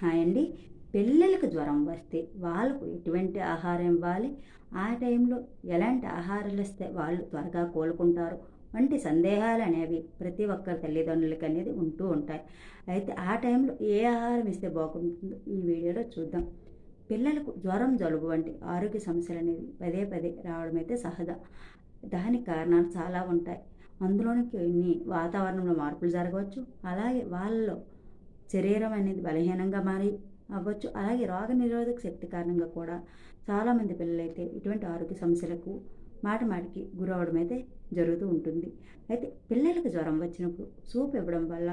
Hi అండి. పిల్లలకు జ్వరం వస్తే వాళ్ళకు ఎటువంటి ఆహారం ఇవ్వాలి? ఆ టైంలో ఎలాంటి ఆహారాలు ఇస్తే వాళ్ళు త్వరగా కోలుకుంటారు? వంటి సందేహాలనేవి ప్రతి ఒక్కరి తల్లిదండ్రులకనేది ఉంటూ ఉంటాయి. అయితే ఆ టైంలో ఏ ఆహారం ఇస్తే బాగుంటుందో ఈ వీడియోలో చూద్దాం. పిల్లలకు జ్వరం, జలుబు వంటి ఆరోగ్య సమస్యలనేవి పదే పదే రావడమైతే సహజం. దానికి కారణాలు చాలా ఉంటాయి. అందులోని కొన్ని వాతావరణంలో మార్పులు జరగవచ్చు. అలాగే వాళ్ళలో శరీరం అనేది బలహీనంగా మారి అవ్వచ్చు. అలాగే రోగనిరోధక శక్తి కారణంగా కూడా చాలామంది పిల్లలైతే ఇటువంటి ఆరోగ్య సమస్యలకు మాటిమాటికి గురవ్వడం అయితే జరుగుతూ ఉంటుంది. అయితే పిల్లలకు జ్వరం వచ్చినప్పుడు సూప్ ఇవ్వడం వల్ల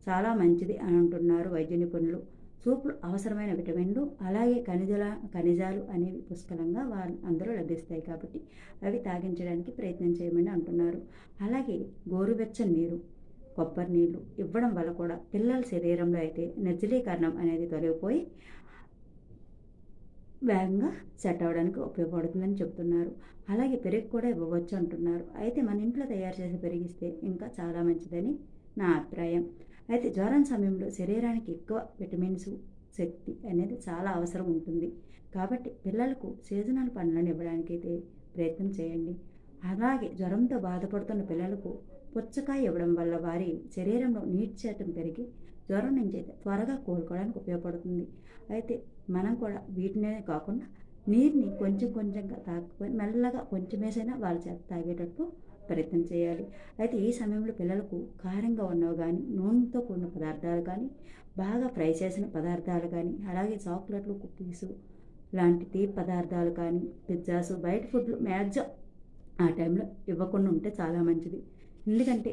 చాలా మంచిది అని అంటున్నారు వైద్య నిపుణులు. సూప్‌లో అవసరమైన విటమిన్లు, అలాగే ఖనిజాలు అనేవి పుష్కలంగా అందులో లభిస్తాయి కాబట్టి అవి తాగించడానికి ప్రయత్నం చేయమని అంటున్నారు. అలాగే గోరువెచ్చని నీరు, కొబ్బరి నీళ్ళు ఇవ్వడం వల్ల కూడా పిల్లల శరీరంలో అయితే నిర్జలీకరణం అనేది తొలగిపోయి వేగంగా సెట్ అవ్వడానికి ఉపయోగపడుతుందని చెప్తున్నారు. అలాగే పెరుగు కూడా ఇవ్వవచ్చు అంటున్నారు. అయితే మన ఇంట్లో తయారు చేసి పెరిగిస్తే ఇంకా చాలా మంచిదని నా అభిప్రాయం. అయితే జ్వరం సమయంలో శరీరానికి ఎక్కువ విటమిన్స్, శక్తి అనేది చాలా అవసరం ఉంటుంది. కాబట్టి పిల్లలకు సీజనల్ పండ్లను ఇవ్వడానికైతే ప్రయత్నం చేయండి. అలాగే జ్వరంతో బాధపడుతున్న పిల్లలకు పుచ్చకాయ ఇవ్వడం వల్ల వారి శరీరంలో నీటి శాతం పెరిగి జ్వరం నుంచి అయితే త్వరగా కోలుకోవడానికి ఉపయోగపడుతుంది. అయితే మనం కూడా వీటినే కాకుండా నీరుని కొంచెం కొంచెంగా తాక్కుని మెల్లగా కొంచెం వేసైనా వాళ్ళ చేత తాగేటట్టు ప్రయత్నం చేయాలి. అయితే ఈ సమయంలో పిల్లలకు కారంగా ఉన్నవి కానీ, నూనెతో కూడిన పదార్థాలు కానీ, బాగా ఫ్రై చేసిన పదార్థాలు కానీ, అలాగే చాక్లెట్లు, కుకీసు లాంటి తీపి పదార్థాలు కానీ, పిజ్జాసు, బయట ఫుడ్లు మ్యాక్సిమం ఆ టైంలో ఇవ్వకుండా ఉంటే చాలా మంచిది. ఎందుకంటే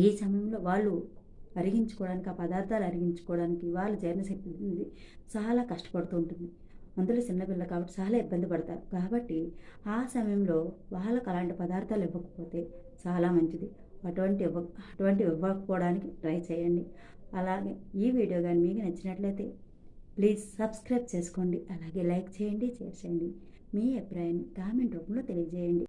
ఈ సమయంలో వాళ్ళు అరిగించుకోవడానికి, ఆ పదార్థాలు అరిగించుకోవడానికి వాళ్ళ జీర్ణశక్తి అనేది చాలా కష్టపడుతూ ఉంటుంది. అందులో చిన్నపిల్ల కాబట్టి చాలా ఇబ్బంది పడతారు. కాబట్టి ఆ సమయంలో వాళ్ళకి అలాంటి పదార్థాలు ఇవ్వకపోతే చాలా మంచిది. అటువంటివి ఇవ్వకపోవడానికి ట్రై చేయండి. అలాగే ఈ వీడియో కానీ మీకు నచ్చినట్లయితే ప్లీజ్ సబ్స్క్రైబ్ చేసుకోండి. అలాగే లైక్ చేయండి, షేర్ చేయండి. మీ అభిప్రాయాన్ని కామెంట్ రూపంలో తెలియజేయండి.